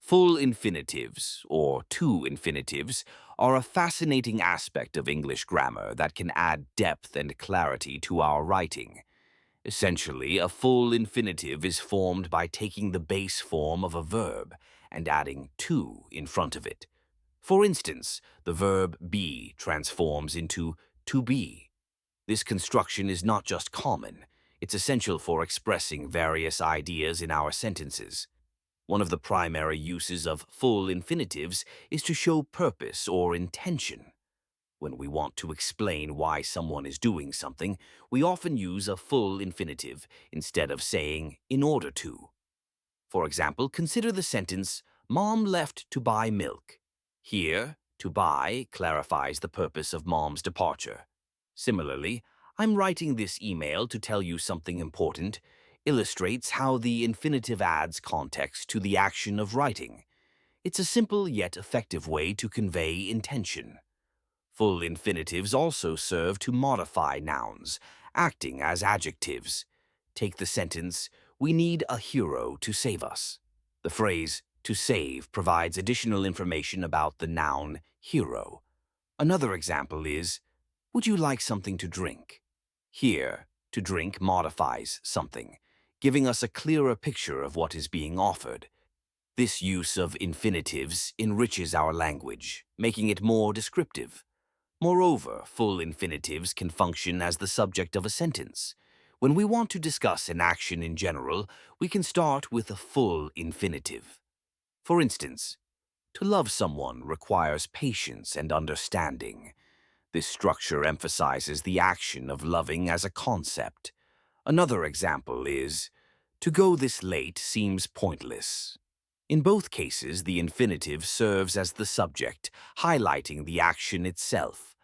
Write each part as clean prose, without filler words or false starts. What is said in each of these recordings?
Full infinitives, or two infinitives, are a fascinating aspect of English grammar that can add depth and clarity to our writing. Essentially, a full infinitive is formed by taking the base form of a verb and adding to in front of it. For instance, the verb be transforms into to be. This construction is not just common, it's essential for expressing various ideas in our sentences. One of the primary uses of full infinitives is to show purpose or intention. When we want to explain why someone is doing something, we often use a full infinitive instead of saying in order to. For example, consider the sentence, Mom left to buy milk. Here, to buy clarifies the purpose of Mom's departure. Similarly, I'm writing this email to tell you something important illustrates how the infinitive adds context to the action of writing. It's a simple yet effective way to convey intention. Full infinitives also serve to modify nouns, acting as adjectives. Take the sentence, we need a hero to save us. The phrase to save provides additional information about the noun hero. Another example is, would you like something to drink? Here, to drink modifies something, giving us a clearer picture of what is being offered. This use of infinitives enriches our language, making it more descriptive. Moreover, full infinitives can function as the subject of a sentence. When we want to discuss an action in general, we can start with a full infinitive. For instance, to love someone requires patience and understanding. This structure emphasizes the action of loving as a concept. Another example is, to go this late seems pointless. In both cases, the infinitive serves as the subject, highlighting the action itself.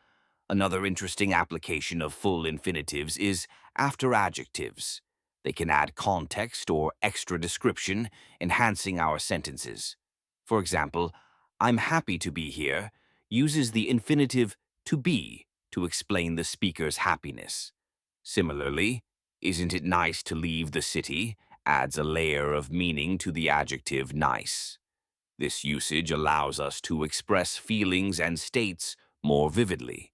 Another interesting application of full infinitives is after adjectives. They can add context or extra description, enhancing our sentences. For example, I'm happy to be here uses the infinitive to be to explain the speaker's happiness. Similarly, isn't it nice to leave the city adds a layer of meaning to the adjective nice. This usage allows us to express feelings and states more vividly.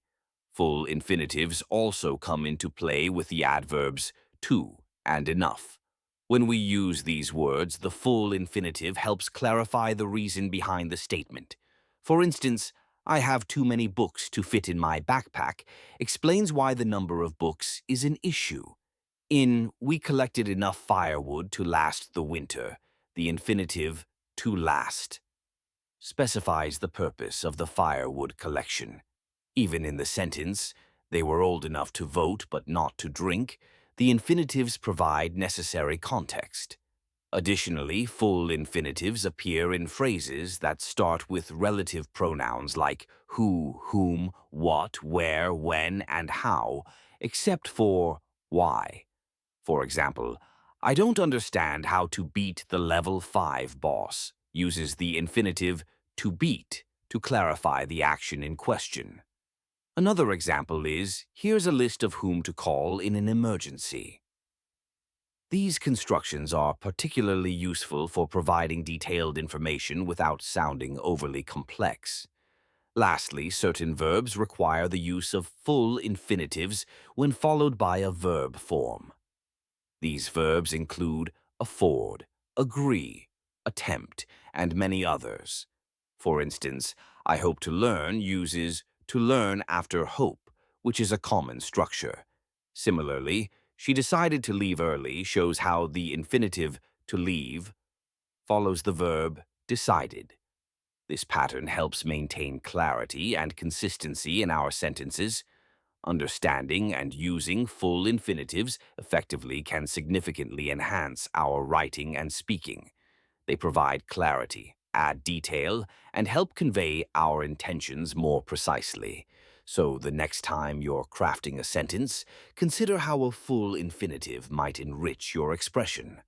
Full infinitives also come into play with the adverbs to and enough. When we use these words, the full infinitive helps clarify the reason behind the statement. For instance, I have too many books to fit in my backpack explains why the number of books is an issue. In we collected enough firewood to last the winter, the infinitive to last specifies the purpose of the firewood collection. Even in the sentence, they were old enough to vote but not to drink, the infinitives provide necessary context. Additionally, full infinitives appear in phrases that start with relative pronouns like who, whom, what, where, when, and how, except for why. For example, I don't understand how to beat the level 5 boss uses the infinitive to beat to clarify the action in question. Another example is, here's a list of whom to call in an emergency. These constructions are particularly useful for providing detailed information without sounding overly complex. Lastly, certain verbs require the use of full infinitives when followed by a verb form. These verbs include afford, agree, attempt, and many others. For instance, I hope to learn uses to learn after hope, which is a common structure. Similarly, she decided to leave early shows how the infinitive to leave follows the verb decided. This pattern helps maintain clarity and consistency in our sentences. Understanding and using full infinitives effectively can significantly enhance our writing and speaking. They provide clarity, add detail, and help convey our intentions more precisely. So the next time you're crafting a sentence, consider how a full infinitive might enrich your expression.